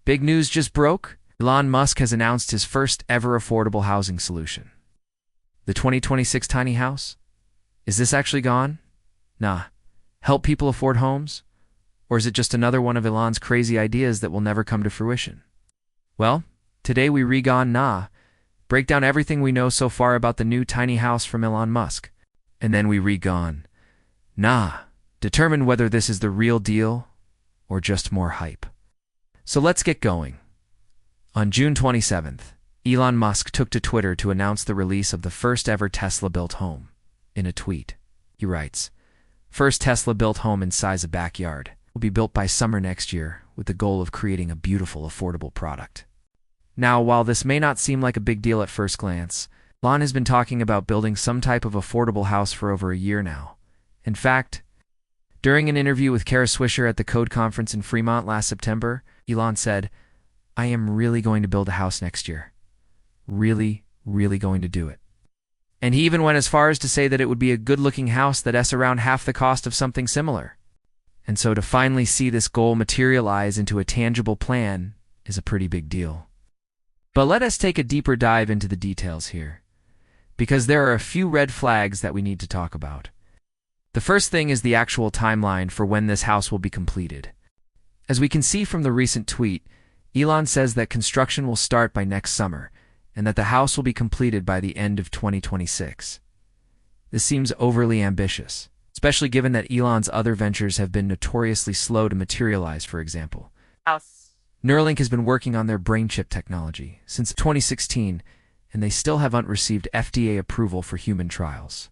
Big news just broke. Elon Musk has announced his first ever affordable housing solution. The 2026 tiny house? Is this actually gone? Nah. Help people afford homes? Or is it just another one of Elon's crazy ideas that will never come to fruition? Well, today we re-gone nah. Break down everything we know so far about the new tiny house from Elon Musk. And then we re-gone nah. Determine whether this is the real deal or just more hype. So let's get going. On June 27th, Elon Musk took to Twitter to announce the release of the first ever Tesla-built home. In a tweet, he writes, "First Tesla-built home inside a backyard will be built by summer next year with the goal of creating a beautiful, affordable product." Now, while this may not seem like a big deal at first glance, Elon has been talking about building some type of affordable house for over a year now. In fact, during an interview with Kara Swisher at the Code Conference in Fremont last September, Elon said, "I am really going to build a house next year. Really, really going to do it." And he even went as far as to say that it would be a good-looking house that's around half the cost of something similar. And so to finally see this goal materialize into a tangible plan is a pretty big deal. But let us take a deeper dive into the details here, because there are a few red flags that we need to talk about. The first thing is the actual timeline for when this house will be completed. As we can see from the recent tweet, Elon says that construction will start by next summer, and that the house will be completed by the end of 2026. This seems overly ambitious, especially given that Elon's other ventures have been notoriously slow to materialize, for example. Neuralink has been working on their brain chip technology since 2016, and they still haven't received FDA approval for human trials.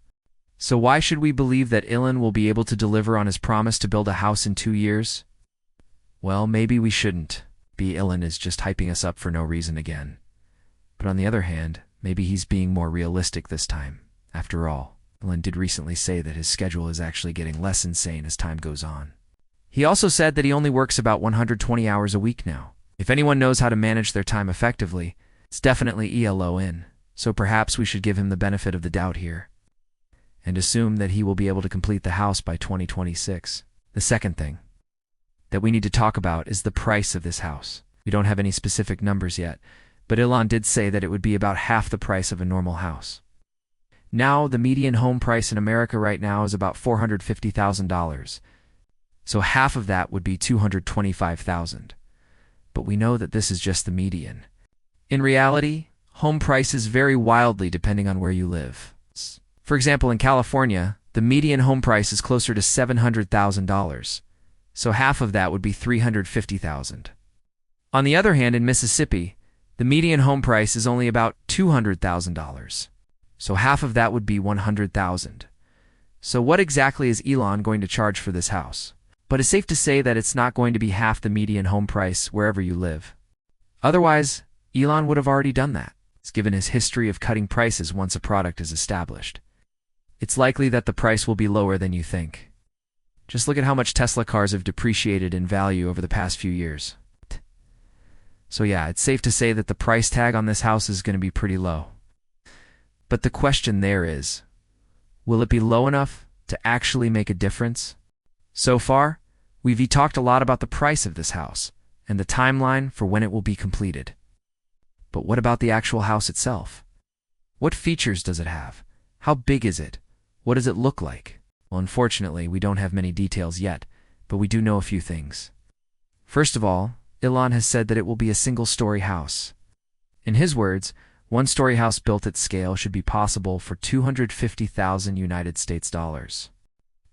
So why should we believe that Elon will be able to deliver on his promise to build a house in 2 years? Well, maybe we shouldn't. Elon is just hyping us up for no reason again. But on the other hand, maybe he's being more realistic this time. After all, Elon did recently say that his schedule is actually getting less insane as time goes on. He also said that he only works about 120 hours a week now. If anyone knows how to manage their time effectively, it's definitely Elon, so perhaps we should give him the benefit of the doubt here and assume that he will be able to complete the house by 2026. The second thing that we need to talk about is the price of this house. We don't have any specific numbers yet, but Elon did say that it would be about half the price of a normal house. Now, the median home price in America right now is about $450,000, so half of that would be $225,000. But we know that this is just the median. In reality, home prices vary wildly depending on where you live. For example, in California, the median home price is closer to $700,000. So half of that would be $350,000. On the other hand, in Mississippi, the median home price is only about $200,000. So half of that would be $100,000. So what exactly is Elon going to charge for this house? But it's safe to say that it's not going to be half the median home price wherever you live. Otherwise, Elon would have already done that, given his history of cutting prices once a product is established. It's likely that the price will be lower than you think. Just look at how much Tesla cars have depreciated in value over the past few years. So yeah, it's safe to say that the price tag on this house is going to be pretty low. But the question there is, will it be low enough to actually make a difference? So far, we've talked a lot about the price of this house and the timeline for when it will be completed. But what about the actual house itself? What features does it have? How big is it? What does it look like? Well, unfortunately, we don't have many details yet, but we do know a few things. First of all, Elon has said that it will be a single-story house. In his words, one-story house built at scale should be possible for $250,000 United States dollars.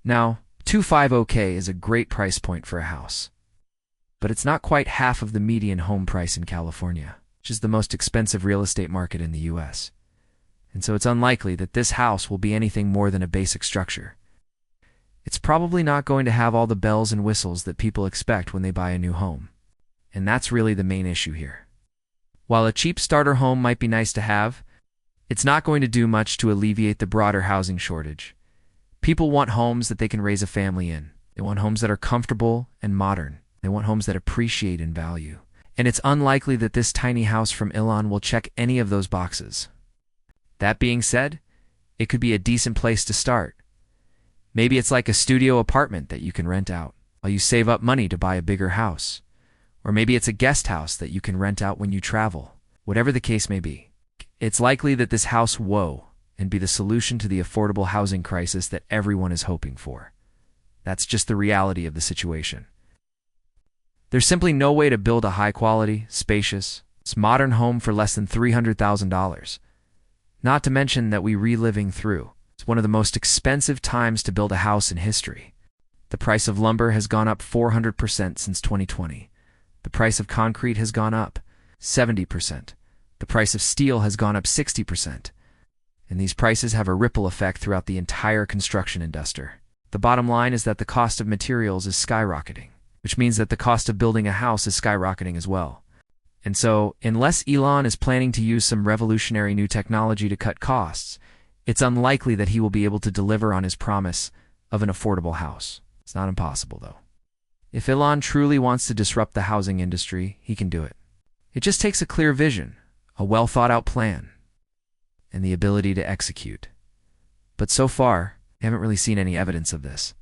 Now, $250K is a great price point for a house. But it's not quite half of the median home price in California, which is the most expensive real estate market in the US. And so it's unlikely that this house will be anything more than a basic structure. It's probably not going to have all the bells and whistles that people expect when they buy a new home. And that's really the main issue here. While a cheap starter home might be nice to have, it's not going to do much to alleviate the broader housing shortage. People want homes that they can raise a family in. They want homes that are comfortable and modern. They want homes that appreciate in value. And it's unlikely that this tiny house from Elon will check any of those boxes. That being said, it could be a decent place to start. Maybe it's like a studio apartment that you can rent out while you save up money to buy a bigger house. Or maybe it's a guest house that you can rent out when you travel. Whatever the case may be, it's likely that this house will and be the solution to the affordable housing crisis that everyone is hoping for. That's just the reality of the situation. There's simply no way to build a high-quality, spacious, modern home for less than $300,000. Not to mention that we're reliving through one of the most expensive times to build a house in history. The price of lumber has gone up 400% since 2020. The price of concrete has gone up 70%. The price of steel has gone up 60%. And these prices have a ripple effect throughout the entire construction industry. The bottom line is that the cost of materials is skyrocketing, which means that the cost of building a house is skyrocketing as well. And so, unless Elon is planning to use some revolutionary new technology to cut costs, it's unlikely that he will be able to deliver on his promise of an affordable house. It's not impossible, though. If Elon truly wants to disrupt the housing industry, he can do it. It just takes a clear vision, a well-thought-out plan, and the ability to execute. But so far, I haven't really seen any evidence of this.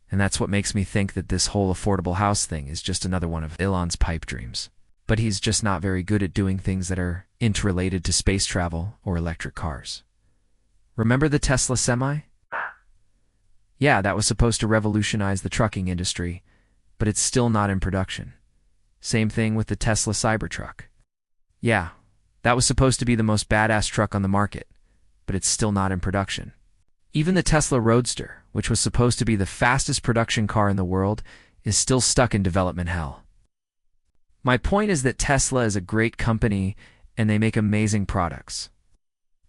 And that's what makes me think that this whole affordable house thing is just another one of Elon's pipe dreams. But he's just not very good at doing things that are interrelated to space travel or electric cars. Remember the Tesla Semi? Yeah, that was supposed to revolutionize the trucking industry, but it's still not in production. Same thing with the Tesla Cybertruck. Yeah, that was supposed to be the most badass truck on the market, but it's still not in production. Even the Tesla Roadster, which was supposed to be the fastest production car in the world, is still stuck in development hell. My point is that Tesla is a great company and they make amazing products.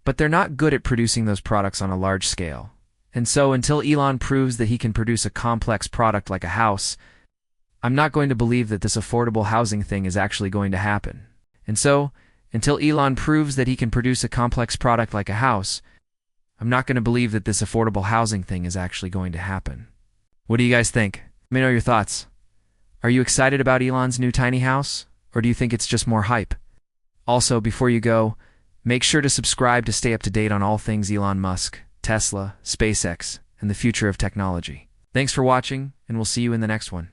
But they're not good at producing those products on a large scale. And so until Elon proves that he can produce a complex product like a house, I'm not going to believe that this affordable housing thing is actually going to happen. And so, until Elon proves that he can produce a complex product like a house, I'm not going to believe that this affordable housing thing is actually going to happen. What do you guys think? Let me know your thoughts. Are you excited about Elon's new tiny house? Or do you think it's just more hype? Also, before you go, make sure to subscribe to stay up to date on all things Elon Musk, Tesla, SpaceX, and the future of technology. Thanks for watching, and we'll see you in the next one.